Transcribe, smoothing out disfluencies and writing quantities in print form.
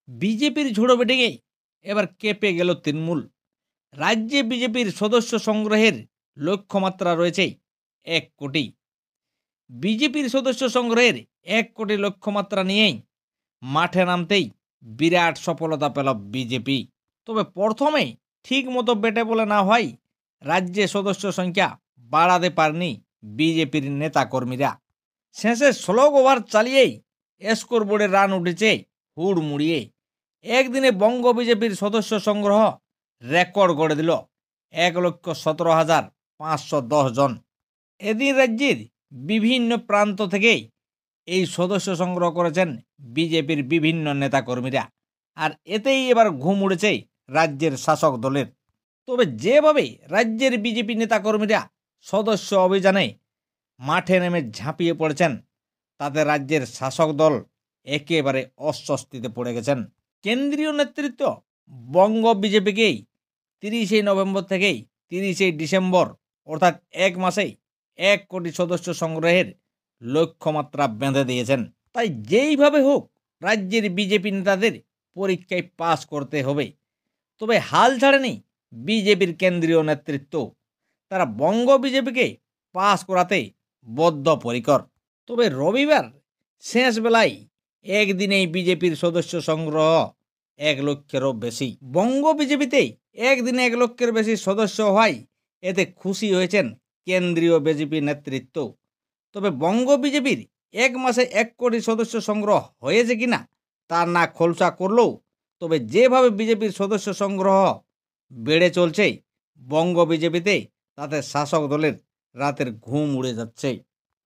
বিজেপির ঝোড়ো বেটিংয়ে এবার কেঁপে গেল তৃণমূল। রাজ্যে বিজেপির সদস্য সংগ্রহের লক্ষ্যমাত্রা রয়েছে 1 কোটি। বিজেপির সদস্য সংগ্রহের 1 কোটি লক্ষ্যমাত্রা নিয়েই মাঠে নামতেই বিরাট সফলতা পেল বিজেপি। তবে প্রথমে ঠিক মতো বেটে বলে না হয় রাজ্যে সদস্য সংখ্যা বাড়াতে পারেনি বিজেপির নেতাকর্মীরা। শেষে 16 ওভার চালিয়েই স্কোর বোর্ডে রান উঠেছে হুড় মুড়িয়ে। একদিনে বঙ্গ বিজেপির সদস্য সংগ্রহ রেকর্ড গড়ে দিল 1,17,510 জন। এদিন রাজ্যের বিভিন্ন প্রান্ত থেকেই এই সদস্য সংগ্রহ করেছেন বিজেপির বিভিন্ন নেতাকর্মীরা। আর এতেই এবার ঘুম উড়েছে রাজ্যের শাসক দলের। তবে যেভাবে রাজ্যের বিজেপি নেতাকর্মীরা সদস্য অভিযানে মাঠে নেমে ঝাঁপিয়ে পড়েছেন, তাতে রাজ্যের শাসক দল একেবারে অস্বস্তিতে পড়ে গেছেন। কেন্দ্রীয় নেতৃত্ব বঙ্গ বিজেপিকেই 30 নভেম্বর থেকেই 30 ডিসেম্বর অর্থাৎ 1 মাসেই 1 কোটি সদস্য সংগ্রহের লক্ষ্যমাত্রা বেঁধে দিয়েছেন। তাই যেইভাবে হোক রাজ্যের বিজেপি নেতাদের পরীক্ষায় পাস করতে হবে। তবে হাল ছাড়েনি বিজেপির কেন্দ্রীয় নেতৃত্ব। তারা বঙ্গ বিজেপিকে পাস করাতে বদ্ধপরিকর। তবে রবিবার শেষ বেলায় একদিনেই বিজেপির সদস্য সংগ্রহ 1 লক্ষেরও বেশি। বঙ্গ বিজেপিতে একদিনে 1 লক্ষের বেশি সদস্য হয়, এতে খুশি হয়েছেন কেন্দ্রীয় বিজেপি নেতৃত্ব। তবে বঙ্গ বিজেপির 1 মাসে 1 কোটি সদস্য সংগ্রহ হয়েছে কিনা তা না খোলসা করলেও, তবে যেভাবে বিজেপির সদস্য সংগ্রহ বেড়ে চলছে বঙ্গ বিজেপিতে, তাতে শাসক দলের রাতের ঘুম উড়ে যাচ্ছে।